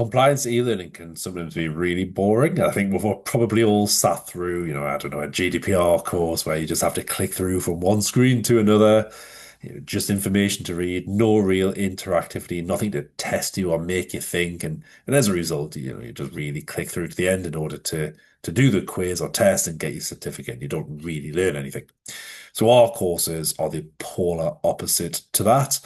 Compliance e-learning can sometimes be really boring. I think we've probably all sat through, I don't know, a GDPR course where you just have to click through from one screen to another, just information to read, no real interactivity, nothing to test you or make you think. And as a result, you just really click through to the end in order to do the quiz or test and get your certificate. And you don't really learn anything. So our courses are the polar opposite to that.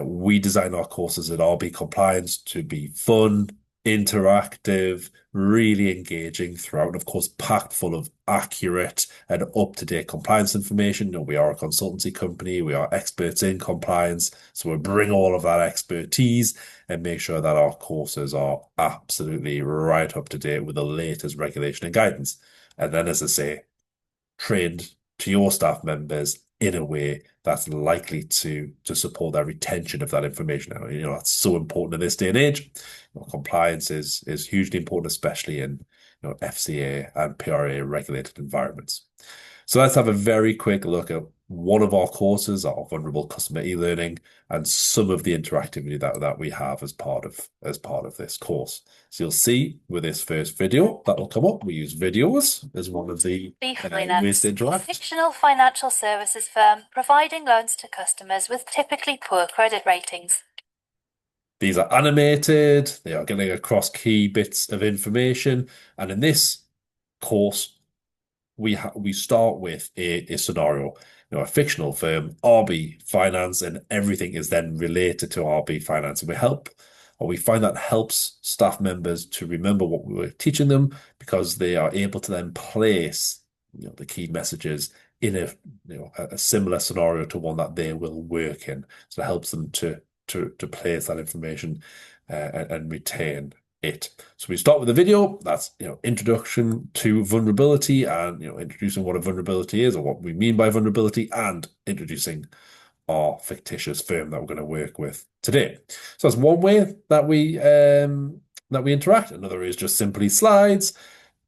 We design our courses at RB Compliance to be fun, interactive, really engaging throughout, and of course, packed full of accurate and up-to-date compliance information. We are a consultancy company, we are experts in compliance, so we bring all of that expertise and make sure that our courses are absolutely right up to date with the latest regulation and guidance. And then, as I say, trained to your staff members in a way that's likely to support their retention of that information. That's so important in this day and age. Compliance is hugely important, especially in FCA and PRA regulated environments. So let's have a very quick look at one of our courses, our vulnerable customer e-learning, and some of the interactivity that we have as part of this course. So you'll see with this first video that will come up, we use videos as one of the ways to interact. Fictional financial services firm providing loans to customers with typically poor credit ratings. These are animated, they are getting across key bits of information, and in this course, we start with a scenario, a fictional firm, RB Finance, and everything is then related to RB Finance. And we find that helps staff members to remember what we were teaching them because they are able to then place, the key messages in a similar scenario to one that they will work in. So it helps them to place that information and retain it. So we start with a video that's introduction to vulnerability and introducing what a vulnerability is or what we mean by vulnerability and introducing our fictitious firm that we're going to work with today. So that's one way that we interact. Another is just simply slides,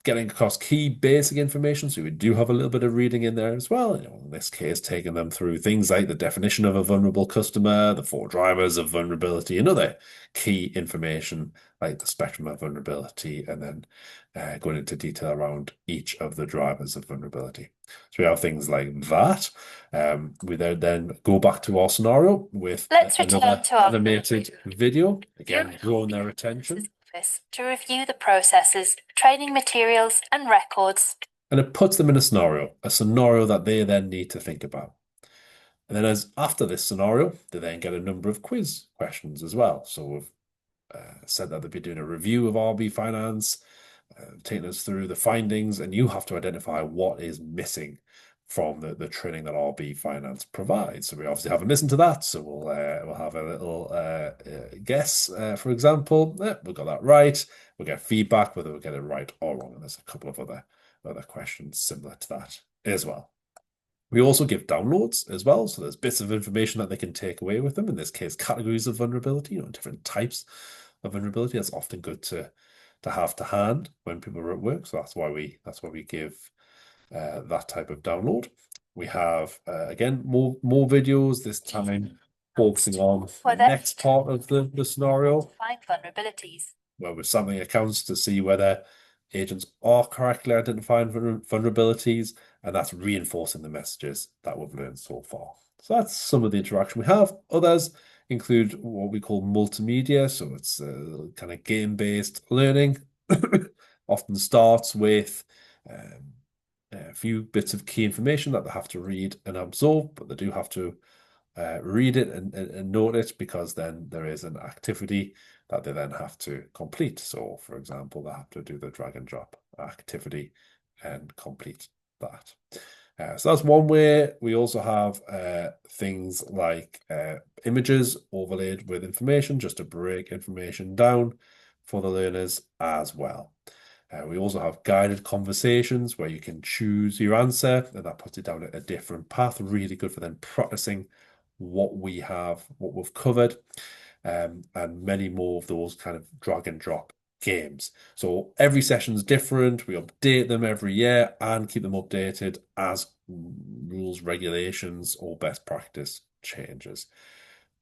getting across key basic information. So we do have a little bit of reading in there as well. In this case, taking them through things like the definition of a vulnerable customer, the 4 drivers of vulnerability, and other key information like the spectrum of vulnerability, and then going into detail around each of the drivers of vulnerability. So we have things like that. We then go back to our scenario with another animated video, again, drawing their attention. To review the processes, training materials, and records. And it puts them in a scenario that they then need to think about. And then after this scenario, they then get a number of quiz questions as well. So we've said that they'll be doing a review of RB Finance, taking us through the findings, and you have to identify what is missing from the training that RB Finance provides. So we obviously haven't listened to that, so we'll have a little guess. For example, we got that right. We'll get feedback whether we get it right or wrong, and there's a couple of other questions similar to that as well. We also give downloads as well, so there's bits of information that they can take away with them. In this case, categories of vulnerability, different types of vulnerability. That's often good to have to hand when people are at work. So that's why we give that type of download. We have again more videos, this time focusing on the next part of the scenario. Find vulnerabilities. Where we're sampling accounts to see whether agents are correctly identifying vulnerabilities, and that's reinforcing the messages that we've learned so far. So that's some of the interaction we have. Others include what we call multimedia, so it's kind of game-based learning. Often starts with a few bits of key information that they have to read and absorb, but they do have to read it and note it because then there is an activity that they then have to complete. So, for example, they have to do the drag and drop activity and complete that. So that's one way. We also have things like images overlaid with information just to break information down for the learners as well. We also have guided conversations where you can choose your answer, and that puts it down a different path. Really good for them practicing what we've covered, and many more of those kind of drag and drop games. So every session's different. We update them every year and keep them updated as rules, regulations, or best practice changes.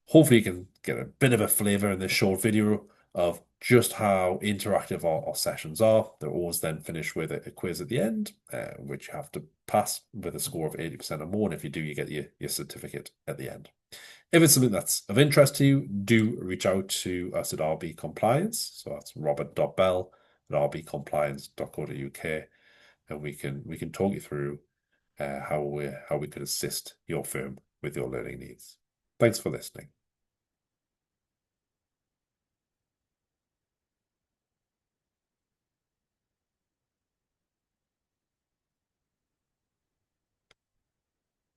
Hopefully you can get a bit of a flavor in this short video of just how interactive our sessions are. They're always then finished with a quiz at the end, which you have to pass with a score of 80% or more. And if you do, you get your certificate at the end. If it's something that's of interest to you, do reach out to us at RB Compliance. So that's robert.bell@rbcompliance.co.uk, and we can talk you through how we could assist your firm with your learning needs. Thanks for listening.